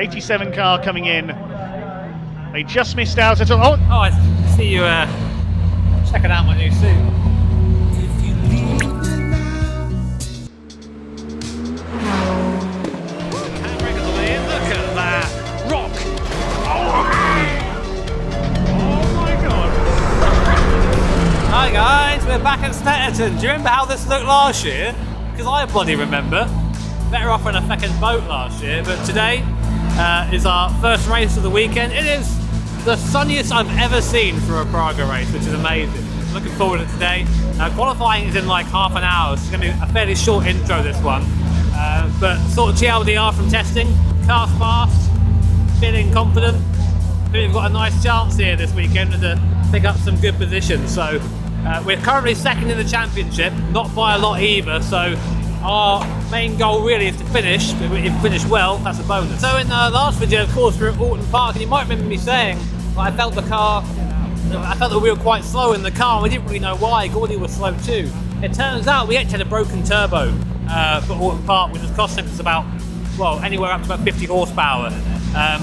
87 car coming in. They just missed out at all. Oh, I see you checking out my new suit. Handbrake on the way in. Look at that rock. Oh my god. Hi guys, we're back at Snetterton. Do you remember how this looked last year? Because I bloody remember. Better off in a fucking boat last year, but today is our first race of the weekend. It is the sunniest I've ever seen for a Praga race, which is amazing. Looking forward to today. Qualifying is in like half an hour, so it's going to be a fairly short intro, this one. But sort of TLDR from testing, car's fast, feeling confident. I think we've got a nice chance here this weekend to pick up some good positions. So we're currently second in the championship, not by a lot either, so our main goal really is to finish. If we finish well, that's a bonus. So in the last video, of course, we were at Alton Park, and you might remember me saying I felt that we were quite slow in the car, and we didn't really know why. Gordy was slow too. It turns out we actually had a broken turbo for Alton Park, which was costing us about, well, anywhere up to about 50 horsepower.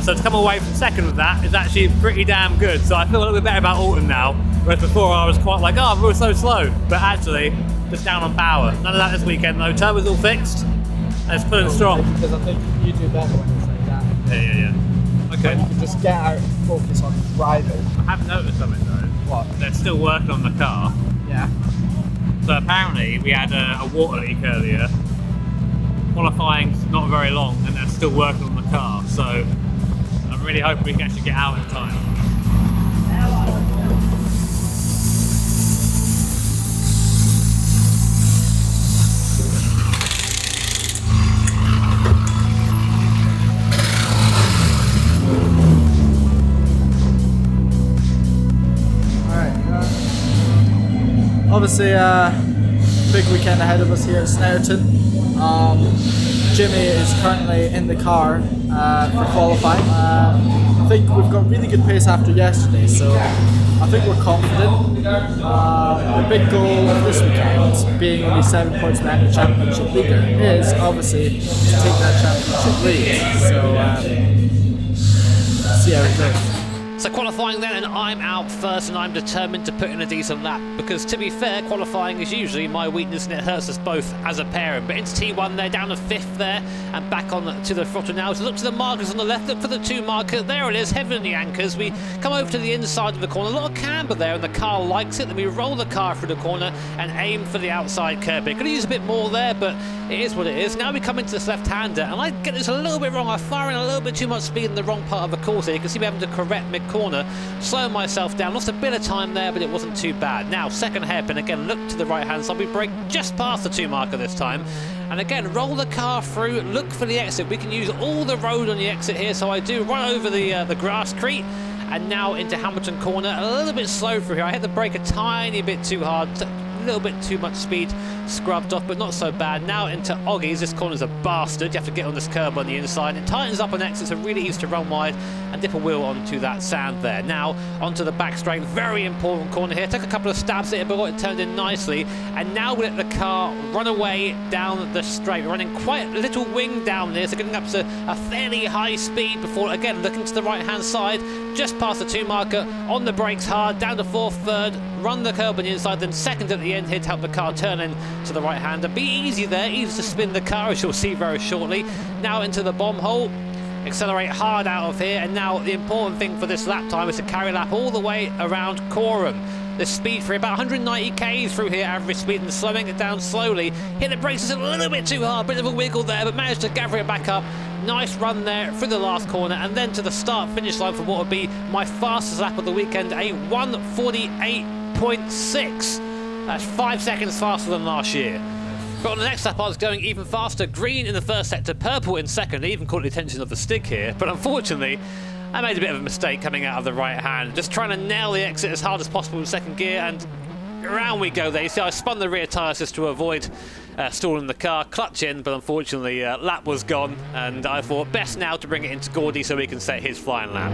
So to come away from second with that is actually pretty damn good. So I feel a little bit better about Alton now, whereas before I was quite like, oh, we were so slow. But actually, just down on power. None of that this weekend though. Turbo's all fixed. Let's put it strong. Because I think you do better when you say that. Yeah. Okay. You can just get out and focus on driving. I have noticed something though. What? They're still working on the car. Yeah. So apparently we had a water leak earlier. Qualifying's not very long and they're still working on the car. So I'm really hoping we can actually get out in time. Obviously, big weekend ahead of us here at Snetterton. Jimmy is currently in the car for qualifying. I think we've got really good pace after yesterday, so I think we're confident. The big goal of this weekend, being only 7 points behind the championship leader, is obviously to take that championship lead. So see how it goes. So qualifying then, and I'm out first, and I'm determined to put in a decent lap, because to be fair, qualifying is usually my weakness and it hurts us both as a pairing. But into T1 there, down to 5th there, and back on to the throttle now. So look to the markers on the left, look for the 2 marker, there it is, heavy on the anchors. We come over to the inside of the corner, a lot of camber there, and the car likes it. Then we roll the car through the corner and aim for the outside curb. Could have used a bit more there, but it is what it is. Now we come into this left-hander, and I get this a little bit wrong. I fire in a little bit too much speed in the wrong part of the course here. You can see me having to correct mid-corner, slowing myself down. Lost a bit of time there, but it wasn't too bad. Now, second hairpin, again, look to the right-hand side. We brake just past the 2 marker this time. And again, roll the car through, look for the exit. We can use all the road on the exit here, so I do run over the grass crete. And now into Hamilton Corner, a little bit slow through here. I hit the brake a tiny bit too hard, a little bit too much speed scrubbed off, but not so bad. Now into Oggies. This corner's a bastard. You have to get on this curb on the inside. It tightens up on exit, so really easy to run wide and dip a wheel onto that sand there. Now onto the back straight. Very important corner here. Took a couple of stabs at it, but got it turned in nicely. And now we let the car run away down the straight. We're running quite a little wing down there, so getting up to a fairly high speed before, again, looking to the right-hand side, just past the 2 marker, on the brakes hard, down to 4th, 3rd, run the curb on the inside, then 2nd at the end here to help the car turn in to the right-hander. Be easy there, easy to spin the car, as you'll see very shortly. Now into the bomb hole. Accelerate hard out of here, and now the important thing for this lap time is to carry lap all the way around Coram. The speed for about 190 k's through here, average speed, and slowing it down slowly. Hit the brakes a little bit too hard, bit of a wiggle there, but managed to gather it back up. Nice run there through the last corner, and then to the start-finish line for what would be my fastest lap of the weekend, a 1:48.6. That's 5 seconds faster than last year. But on the next lap I was going even faster. Green in the first sector, purple in second. I even caught the attention of the stick here, but unfortunately I made a bit of a mistake coming out of the right hand, just trying to nail the exit as hard as possible in second gear, and around we go there. You see I spun the rear tyres just to avoid stalling the car, clutch in, but unfortunately lap was gone, and I thought best now to bring it into Gordy so he can set his flying lap.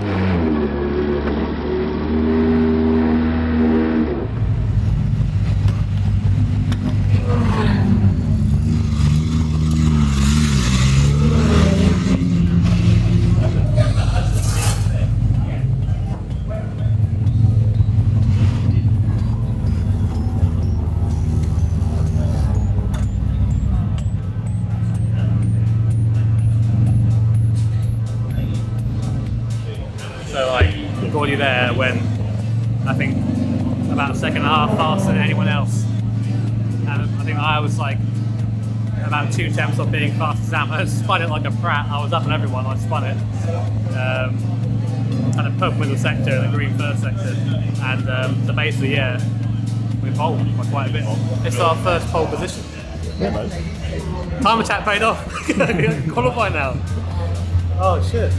Gordy there when I think about a second and a half faster than anyone else. And I think I was like about 2 tenths of being fast as Sam. I spun it like a prat. I was up on everyone. I spun it. Had a pub middle sector and a green first sector. And so basically, yeah, we poled by quite a bit. It's our first pole position. Yeah, mate. Time attack paid off. Qualify now. Oh shit.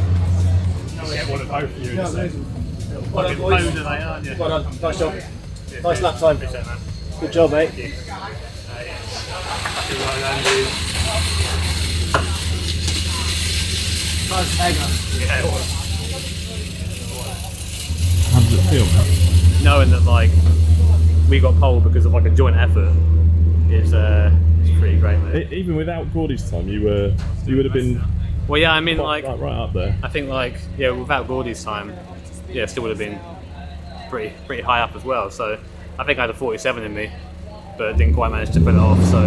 Get one of both of you. Well Fucking done, bones. mate, aren't you? Well done. Nice job. Nice lap time. Appreciate it, man. Good job, mate. Happy well done, dude. Yeah, it was. How does it feel, man? Knowing that like we got pole because of like a joint effort is pretty great, mate. Even without Gordy's time, you would have been Well, yeah, I mean like right up there. I think like yeah, without Gordy's time, yeah, still would have been pretty high up as well. So I think I had a 47 in me, but didn't quite manage to put it off. So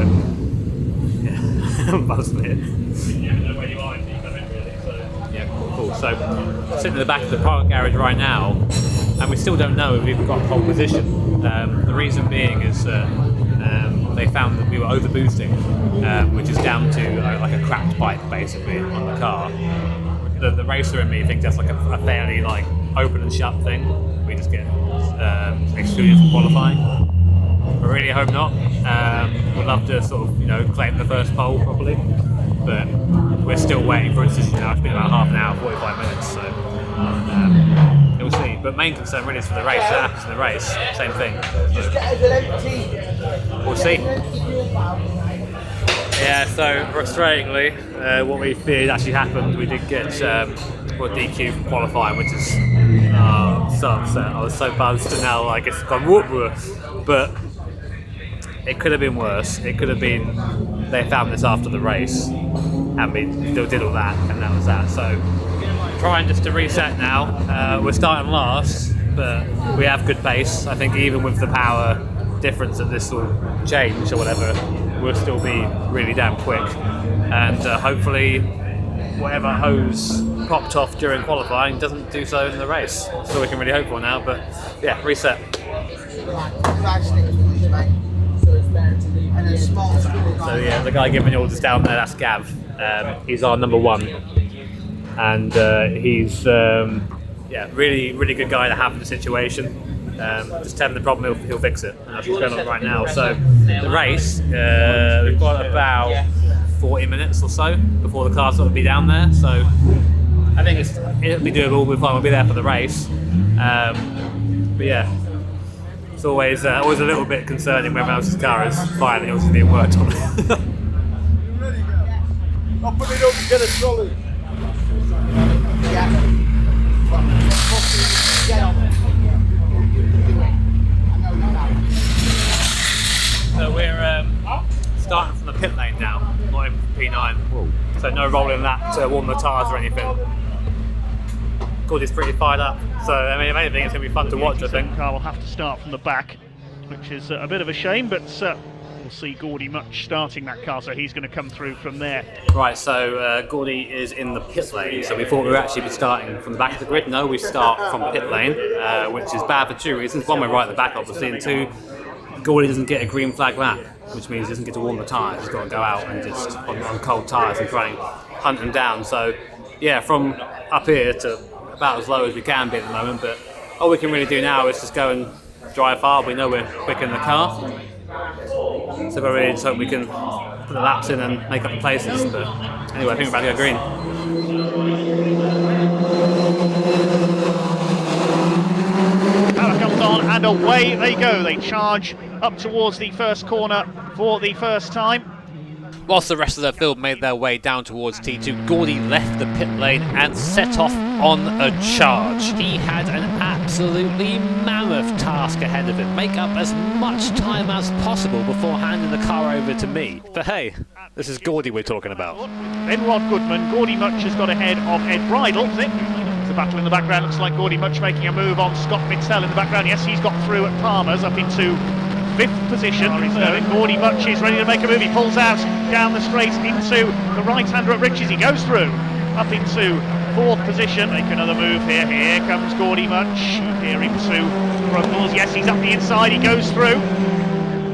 yeah, I'm buzzed with it. You never know where you are until you come in, really. So yeah, cool. So sitting in the back of the park garage right now, and we still don't know if we've got pole position. The reason being is they found that we were over boosting, which is down to like a cracked pipe basically on the car. The racer in me thinks that's like a fairly like open and shut thing. We just get excluded from qualifying. I really hope not. Would love to sort of claim the first pole properly, but we're still waiting for a decision now. It's been about half an hour, 45 minutes, so we'll see. But main concern really is for the race. What happens in the race? Same thing. We'll see. Yeah, so frustratingly, what we feared actually happened. We did get DQ from qualifying, which is so upset. I was so buzzed, and now like it's gone whoop. But it could have been worse. It could have been they found this after the race, and we did all that, and that was that. So trying just to reset now. We're starting last, but we have good pace. I think even with the power difference that this will change or whatever, we'll still be really damn quick, and hopefully whatever hose popped off during qualifying doesn't do so in the race. That's all we can really hope for now, but yeah, reset. So yeah, the guy giving orders down there, that's Gav. He's our number one, and he's really good guy to have in the situation. Just tell him the problem, he'll fix it, and that's what's going on right now. So the race, we've got about 40 minutes or so before the car's got to be down there. So I think it'll be doable. We'll be there for the race. But yeah, it's always a little bit concerning whether else's car is fine and it's being worked on. I'll put it up and get a trolley. So we're starting from the pit lane now, not in P9. Whoa. So no rolling that to warm the tyres or anything. Gordy's pretty fired up. So I mean, if anything, it's going to be fun to watch, I think. The car will have to start from the back, which is a bit of a shame, but we'll see Gordy Much starting that car, so he's going to come through from there. Right, so Gordy is in the pit lane, so we thought we would actually be starting from the back of the grid. No, we start from pit lane, which is bad for 2 reasons. One, we're right at the back, obviously, and 2, Gordy doesn't get a green flag lap, which means he doesn't get to warm the tyres. He's got to go out and just on cold tyres and try and hunt them down. So, yeah, from up here to about as low as we can be at the moment, but all we can really do now is just go and drive hard. We know we're quick in the car, so we really just hope we can put the laps in and make up the places. But anyway, I think we're about to go green. Power comes on and away they go. They charge up towards the first corner for the first time. Whilst the rest of the field made their way down towards T2, Gordy left the pit lane and set off on a charge. He had an absolutely mammoth task ahead of him. Make up as much time as possible before handing the car over to me. But hey, this is Gordy we're talking about. Then Rod Goodman. Gordy Much has got ahead of Ed Bridle. There's a battle in the background. Looks like Gordy Much making a move on Scott Mitchell in the background. Yes, he's got through at Palmer's up into 5th position. Gordy Much is ready to make a move. He pulls out down the straight into the right-hander at Riches. He goes through up into 4th position. Make another move here. Here comes Gordy Much. Here into Grundles. Yes, he's up the inside. He goes through.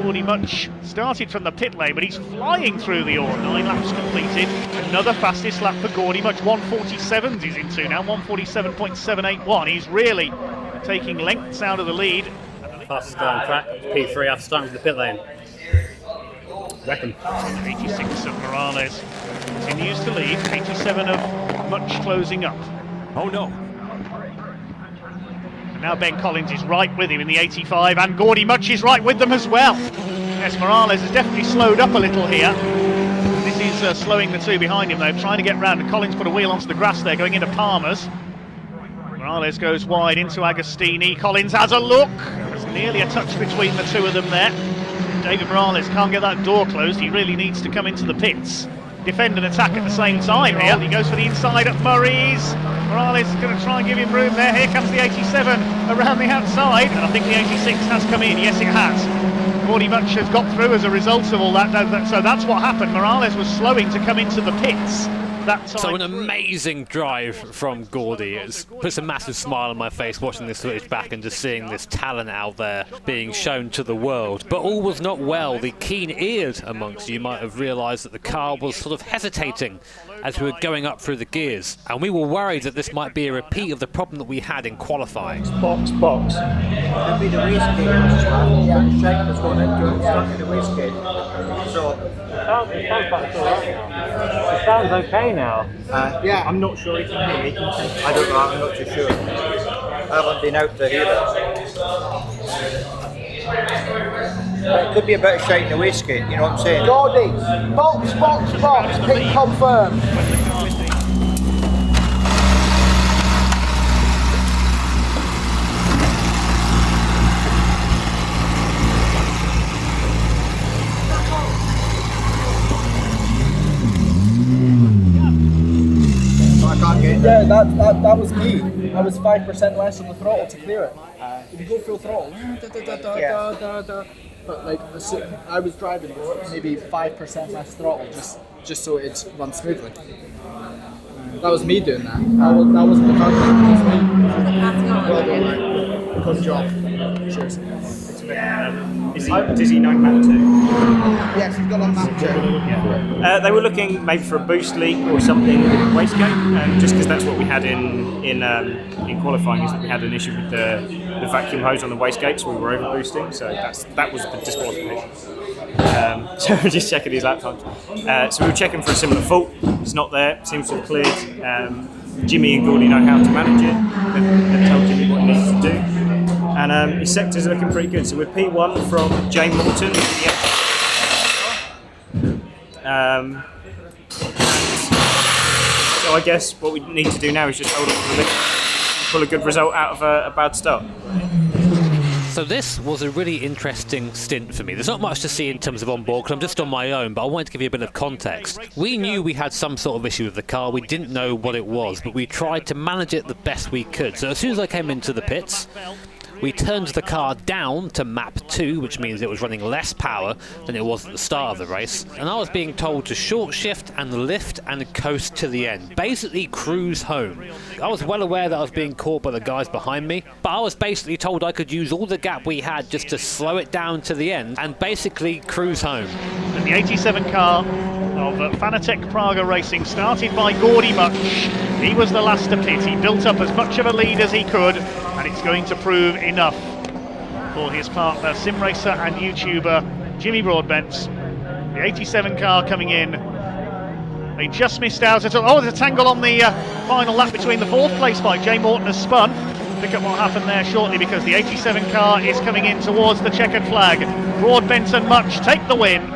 Gordy Much started from the pit lane, but he's flying through the order. 9 laps completed. Another fastest lap for Gordy Much. 147s he's into now. 147.781. He's really taking lengths out of the lead. Fastest guy on track, P3 after starting with the pit lane. Reckon. 86 of Morales continues to lead. 87 of Much closing up. Oh no. And now Ben Collins is right with him in the 85, and Gordy Much is right with them as well. Yes, Morales has definitely slowed up a little here. This is slowing the two behind him though, trying to get round, and Collins put a wheel onto the grass there, going into Palmer's. Morales goes wide into Agostini. Collins has a look. There's nearly a touch between the two of them there. David Morales can't get that door closed. He really needs to come into the pits, defend and attack at the same time here. He goes for the inside at Murray's. Morales is going to try and give him room there. Here comes the 87 around the outside, and I think the 86 has come in. Yes, it has. Gordy Much has got through as a result of all that, so that's what happened. Morales was slowing to come into the pits. So an amazing drive from Gordy. It puts a massive smile on my face watching this footage back and just seeing this talent out there being shown to the world. But all was not well. The keen-eared amongst you might have realised that the car was sort of hesitating as we were going up through the gears. And we were worried that this might be a repeat of the problem that we had in qualifying. Box. That'd be the race gate. Yeah, the shake was going into it, stuck in the race gate. So It sounds okay now. yeah, I'm not sure he can hear me. I don't know. I'm not too sure. I haven't been out to hear it. But it could be a bit of shake in the waste gate. You know what I'm saying? Gordy, box, pit confirmed. Yeah, that was me. I was 5% less on the throttle to clear it. If you go full throttle, but like I was driving maybe 5% less throttle just so it runs smoothly. That was me doing that. That wasn't the car. That was me. Well done, mate. Good job. Cheers. Does he know map 2? Yes, he's got on map 2. They were looking maybe for a boost leak or something with the wastegate, just because that's what we had in qualifying, is that we had an issue with the vacuum hose on the wastegate, so we were over boosting, so that was the disqualification. So we're just checking his lap times. So we were checking for a similar fault. It's not there. Seems to have cleared. Jimmy and Gordy know how to manage it. They've told Jimmy what he needs to do. And his sectors are looking pretty good. So we're P1 from Jay Morton. So I guess what we need to do now is just hold on to it, pull a good result out of a bad start. So this was a really interesting stint for me. There's not much to see in terms of on board because I'm just on my own, but I wanted to give you a bit of context. We knew we had some sort of issue with the car. We didn't know what it was, but we tried to manage it the best we could. So as soon as I came into the pits, we turned the car down to map 2, which means it was running less power than it was at the start of the race. And I was being told to short shift and lift and coast to the end. Basically cruise home. I was well aware that I was being caught by the guys behind me, but I was basically told I could use all the gap we had just to slow it down to the end and basically cruise home. And the 87 car of Fanatec Praga Racing, started by Gordy Much. He was the last to pit. He built up as much of a lead as he could, and it's going to prove enough for his partner, sim racer and YouTuber Jimmy Broadbent. The 87 car coming in. They just missed out at all. Oh, there's a tangle on the final lap between the 4th place bike. Jay Morton has spun. Pick up what happened there shortly, because the 87 car is coming in towards the checkered flag. Broadbent and Much take the win.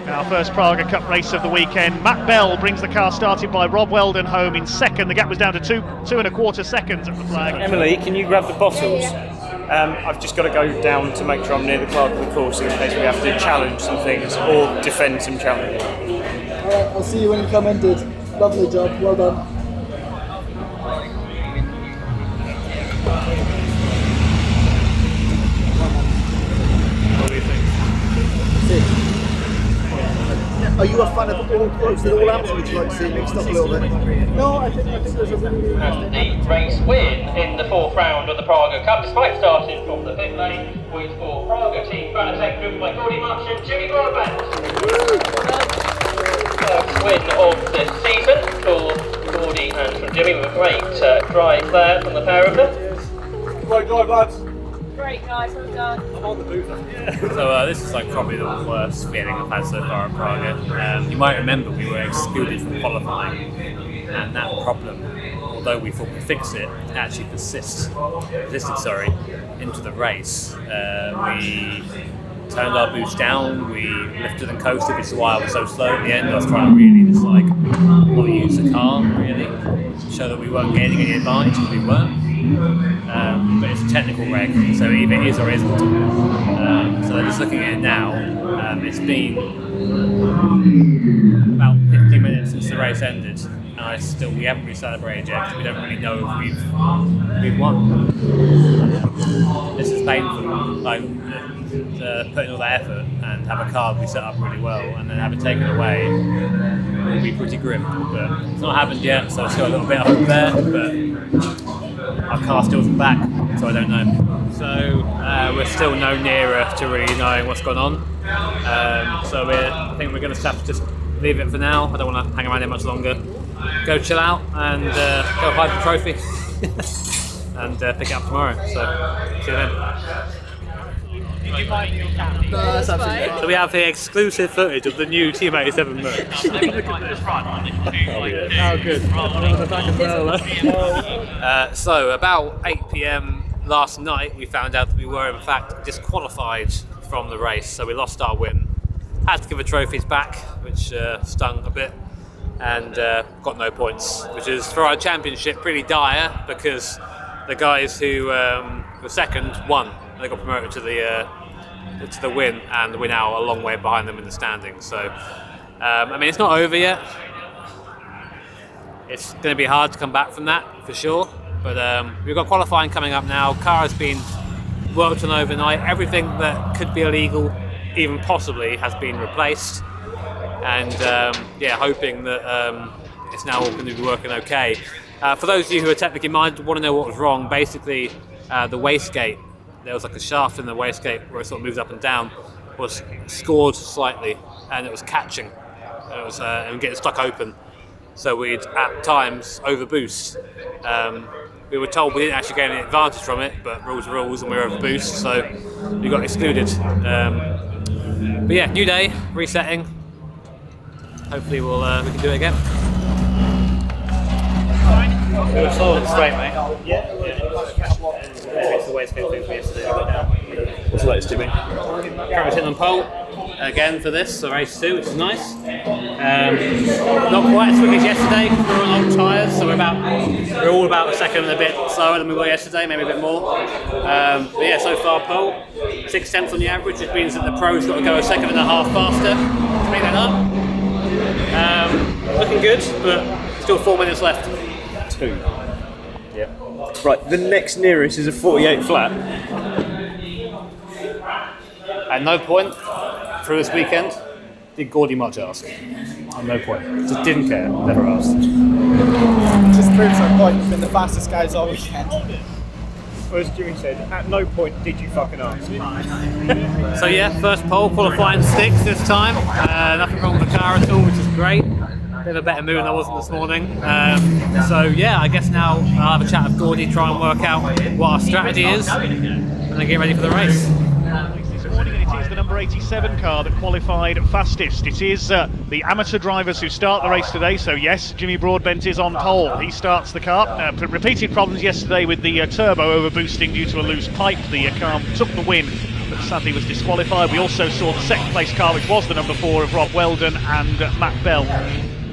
Our first Praga Cup race of the weekend. Matt Bell brings the car started by Rob Weldon home in second. The gap was down to 2.25 seconds at the flag. Emily, can you grab the bottles? I've just got to go down to make sure I'm near the clerk of the course in case we have to challenge some things or defend some challenges. Alright, I'll see you when you come in, dude. Lovely job, well done. What do you think? See. Are you a fan of all amps, or would you like to see it mixed up a little bit? No, I think there's a really the race win in the 4th round of the Praga Cup, despite starting from the 5th lane, with for Praga team Fanatec, driven by Gordy March and Jimmy Broadbent. First win of the season for Gordy and from Jimmy, with a great drive there from the pair of them. Right, drive, lads. Great guys, well done. I'm on the booth. So this is like probably the worst feeling I've had so far at Praga. You might remember we were excluded from qualifying, and that problem, although we thought we fixed it, actually persisted into the race. We turned our boost down, we lifted and coasted, which is why I was so slow at the end. I was trying to really just like not use the car, really, show that we weren't gaining any advantage, because we weren't. But it's a technical reg, so either it is or isn't. So just looking at it now, it's been about 50 minutes since the race ended, and we haven't really celebrated yet, because we don't really know if we've won. This is painful, like putting all that effort and have a car that we set up really well, and then have it taken away would be pretty grim. But it's not happened yet, so still a little bit of hope there, but our car still isn't back, so I don't know. So we're still no nearer to really knowing what's gone on. So I think we're going to have to just leave it for now. I don't want to hang around here much longer. Go chill out and go hide the trophy and pick it up tomorrow. So see you then. No, that's absolutely fine. So we have here exclusive footage of the new Team 87 merch. Oh, good. So about 8 PM last night, we found out that we were in fact disqualified from the race. So we lost our win. Had to give the trophies back, which stung a bit, and got no points, which is for our championship pretty dire, because the guys who were second won. They got promoted to the win, and we're now a long way behind them in the standings. So, I mean, it's not over yet. It's going to be hard to come back from that, for sure. But we've got qualifying coming up now. Car has been worked on overnight. Everything that could be illegal, even possibly, has been replaced. And yeah, hoping that it's now all going to be working okay. For those of you who are technically minded, want to know what was wrong, basically the wastegate, there was like a shaft in the wastegate where it sort of moves up and down, was scored slightly, and it was catching. It was and getting stuck open. So we'd at times overboost. We were told we didn't actually gain any advantage from it, but rules are rules, and we were overboost, so we got excluded. But yeah, new day, resetting. Hopefully we can do it again. We were solid straight, mate. Yeah. It's the way it's been for yesterday right now. What's the latest, Jimmy? Currently sitting on pole again for this, so race 2, which is nice. Not quite as quick as yesterday because we were on old tyres, so we're all about a second and a bit slower than we were yesterday, maybe a bit more. But yeah, so far pole, 6 tenths on the average, which means that the pros got to go a second and a half faster to make that up. Looking good, but still 4 minutes left. 2. Yeah. Right, the next nearest is a 48 flat. At no point through this weekend did Gordy much ask. At no point. Just didn't care, never asked. Just proves our point. We've been the fastest guys all weekend. Or as Jimmy said, at no point did you fucking ask. So yeah, first pole, qualifying 6 this time. Nothing wrong with the car at all, which is great. Bit of a better mood than I was this morning. So yeah, I guess now I'll have a chat with Gordy, try and work out what our strategy is, and then get ready for the race. This morning, it is the number 87 car that qualified fastest. It is the amateur drivers who start the race today. So yes, Jimmy Broadbent is on pole. He starts the car. Repeated problems yesterday with the turbo overboosting due to a loose pipe. The car took the win, but sadly was disqualified. We also saw the second place car, which was the number 4 of Rob Weldon and Matt Bell,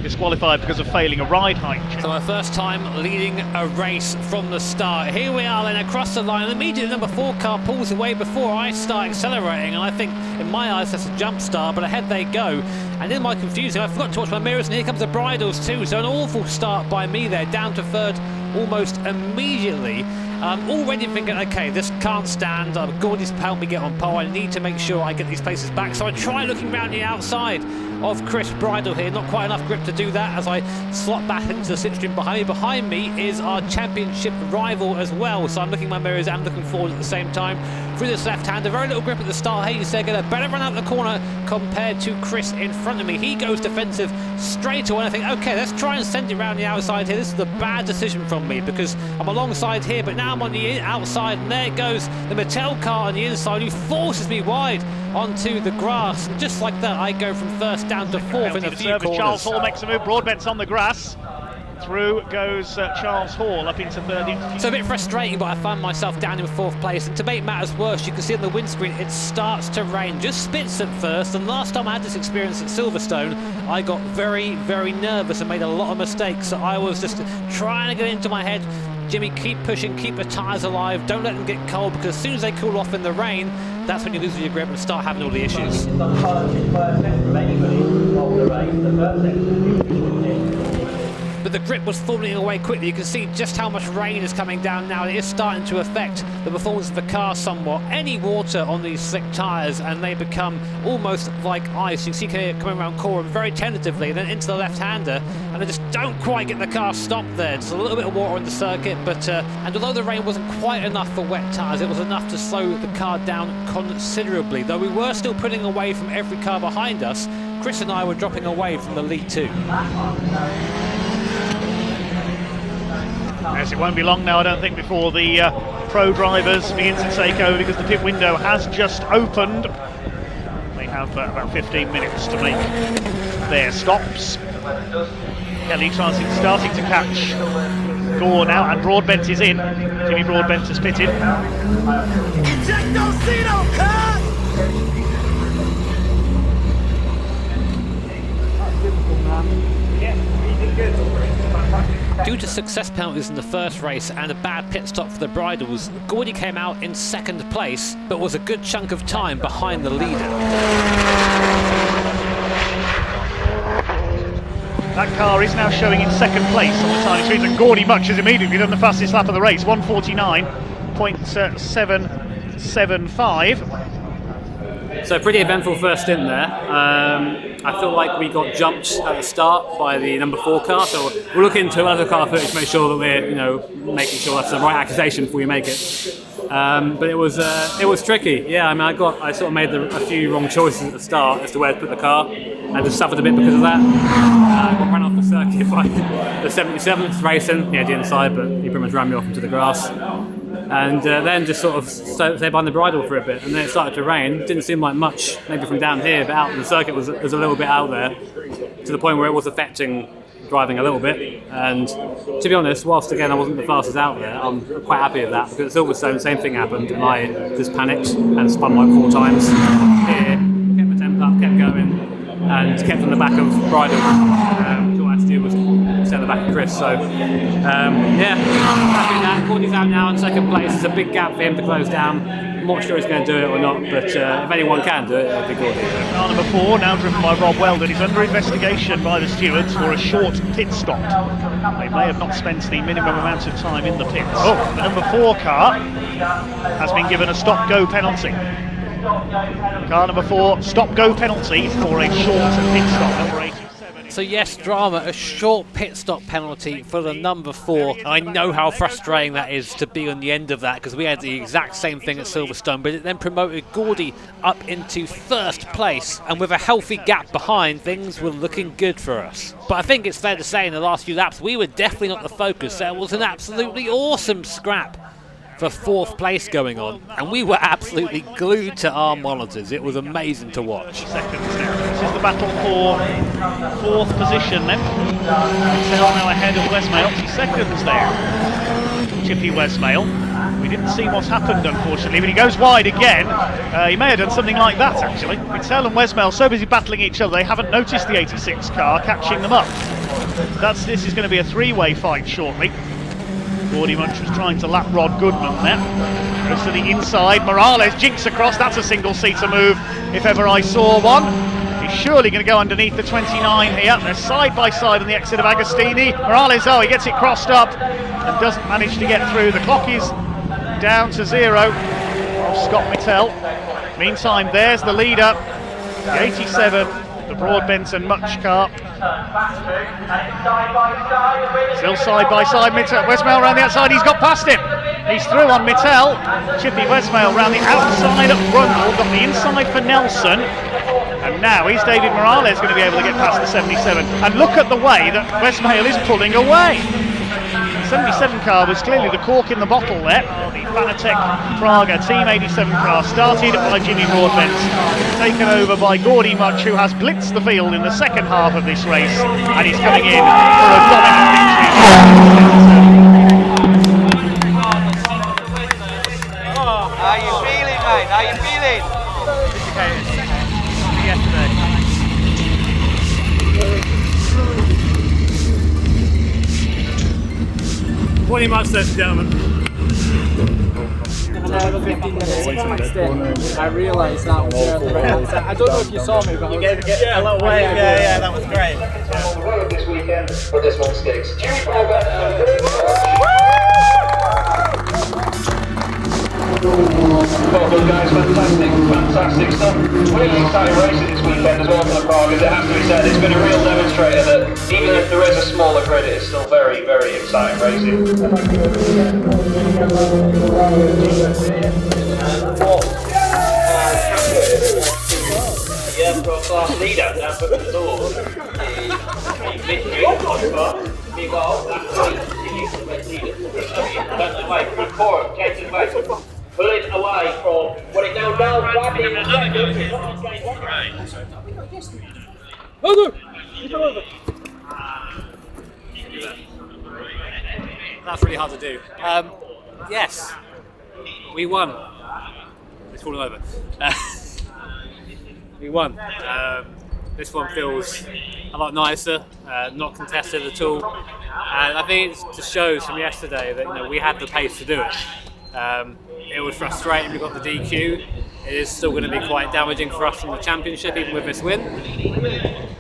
disqualified because of failing a ride height. So our first time leading a race from the start. Here we are then across the line, and immediately the number 4 car pulls away before I start accelerating, and I think in my eyes that's a jump start, but ahead they go. And in my confusion, I forgot to watch my mirrors, and here comes the bridles too, so an awful start by me there, down to third almost immediately. I'm already thinking, okay, this can't stand. Gordy's helped me get on pole. I need to make sure I get these places back. So I try looking around the outside of Chris Bridle here. Not quite enough grip to do that as I slot back into the slipstream behind me. Behind me is our championship rival as well. So I'm looking in my mirrors and looking forward at the same time. Through this left-hander, very little grip at the start. Hayden Seger, a better run out the corner compared to Chris in front of me. He goes defensive straight away. I think, okay, let's try and send it around the outside here. This is a bad decision from me because I'm alongside here, but now I'm on the outside, and there goes the Mattel car on the inside who forces me wide onto the grass. And just like that, I go from first down to fourth in a few corners. Charles Hall makes a move. Broadbent's on the grass. Through goes Charles Hall up into third. So a bit frustrating, but I found myself down in fourth place. And to make matters worse, you can see on the windscreen it starts to rain. Just spits at first. And last time I had this experience at Silverstone, I got very, very nervous and made a lot of mistakes. So I was just trying to get into my head, Jimmy, keep pushing, keep the tyres alive, don't let them get cold, because as soon as they cool off in the rain, that's when you lose your grip and start having all the issues. But the grip was falling away quickly. You can see just how much rain is coming down now. It is starting to affect the performance of the car somewhat. Any water on these slick tyres and they become almost like ice. You can see coming around Coram very tentatively, and then into the left-hander, and they just don't quite get the car stopped there. Just a little bit of water on the circuit, but and although the rain wasn't quite enough for wet tyres, it was enough to slow the car down considerably. Though we were still putting away from every car behind us, Chris and I were dropping away from the lead too. Yes, it won't be long now, I don't think, before the pro drivers begin to take over, because the pit window has just opened. They have about 15 minutes to make their stops. Kelly starting to catch Gore now, and Broadbent is in. Jimmy Broadbent has pitted. Due to success penalties in the first race and a bad pit stop for the Bridles, Gordy came out in second place, but was a good chunk of time behind the leader. That car is now showing in second place on the time screens, and Gordy Much has immediately done the fastest lap of the race, 149.775. So pretty eventful first stint there. I feel like we got jumped at the start by the number 4 car, so we'll look into other car footage to make sure that we're, making sure that's the right accusation before we make it. But it was tricky. Yeah, I mean, I sort of made a few wrong choices at the start as to where to put the car, and just suffered a bit because of that. I got run off the circuit by the 77th racing. He had the inside, but he pretty much ran me off into the grass. And then just sort of stayed behind the bridle for a bit, and then it started to rain. Didn't seem like much, maybe from down here, but out in the circuit was a little bit out there, to the point where it was affecting driving a little bit. And to be honest, whilst again I wasn't the fastest out there, I'm quite happy with that, because at Silverstone, same thing happened, and I just panicked and spun like 4 times. Here, kept my temp up, kept going, and kept on the back of bridle. All I had to do was stay on the back of Chris. So yeah, happy with that. Gordy's out now in second place. It's a big gap for him to close down. I'm not sure he's going to do it or not, but if anyone can do it, it'll be Gordy. Car number 4, now driven by Rob Weldon, is under investigation by the stewards for a short pit stop. They may have not spent the minimum amount of time in the pits. Oh, the number 4 car has been given a stop-go penalty. Car number 4, stop-go penalty for a short pit stop. Number 87. So yes, drama, a short pit stop penalty for the number 4. I know how frustrating that is to be on the end of that, because we had the exact same thing at Silverstone, but it then promoted Gordy up into first place, and with a healthy gap behind, things were looking good for us. But I think it's fair to say in the last few laps we were definitely not the focus. There was an absolutely awesome scrap for 4th place going on, and we were absolutely glued to our monitors. It was amazing to watch. Seconds now. This is the battle for 4th position then. Mattel now ahead of Westmail. 2 seconds there. Chippy Westmail. We didn't see what's happened, unfortunately, but he goes wide again. He may have done something like that, actually. Mattel and Westmail so busy battling each other, they haven't noticed the 86 car catching them up. This is going to be a 3-way fight shortly. Gordy Munch was trying to lap Rod Goodman there. Goes to the inside. Morales jinks across. That's a single-seater move if ever I saw one. He's surely going to go underneath the 29 here. They're side by side on the exit of Agostini. Morales, he gets it crossed up and doesn't manage to get through. The clock is down to 0 of Scott Mittell. Meantime, there's the leader, the 87, the Broadbent and Much car. Still side by side, Westmail around the outside, he's got past him. He's through on Mittell. Chippy Westmail round the outside of Rundle, got the inside for Nelson. And now is David Morales going to be able to get past the 77. And look at the way that Westmail is pulling away. The 77 car was clearly the cork in the bottle there. The Fanatec Praga Team 87 car, started by Jimmy Broadbent, taken over by Gordy Much, who has blitzed the field in the second half of this race, and he's coming in for a dominant victory. How you feeling, mate? How you feeling? Pretty much, ladies and gentlemen. About 15 minutes in, I realised that was there at the right hand side. I don't know if you saw me, but You gave it a little wave. Yeah, that was great. This weekend for this month's gigs. Well, guys, fantastic stuff. Really exciting racing this weekend as well for the Prague, as it has to be said. It's been a real demonstrator that even if there is a smaller grid, it's still very, very exciting racing. Yeah, for class leader, that's what the door. Meanwhile, that's right. Don't away, good forward, getting away. Pull it away from what it now That's really hard to do. Yes, we won. It's falling over. We won. This one feels a lot nicer, not contested at all, and I think it just shows from yesterday that we had the pace to do it. It was frustrating we got the DQ. It is still going to be quite damaging for us in the championship, even with this win.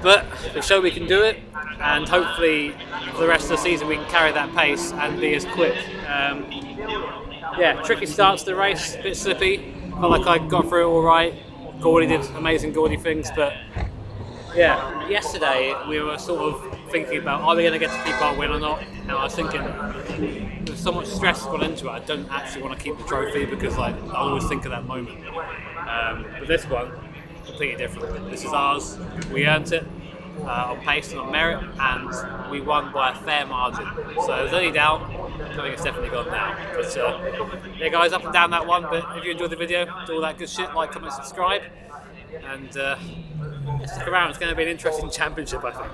But we show we can do it, and hopefully for the rest of the season we can carry that pace and be as quick. Yeah, tricky start to the race, a bit slippy. Felt like I got through it all right. Gordy did amazing Gordy things, but yeah, yesterday we were sort of thinking about, are we going to get to keep our win or not? And I was thinking, there's so much stress gone into it, I don't actually want to keep the trophy because I always think of that moment. But this one, completely different. This is ours, we earned it on pace and on merit, and we won by a fair margin. So there's any doubt, I think it's definitely gone now. But yeah guys, up and down that one, but if you enjoyed the video, do all that good shit, like, comment, subscribe, and stick around, it's going to be an interesting championship I think.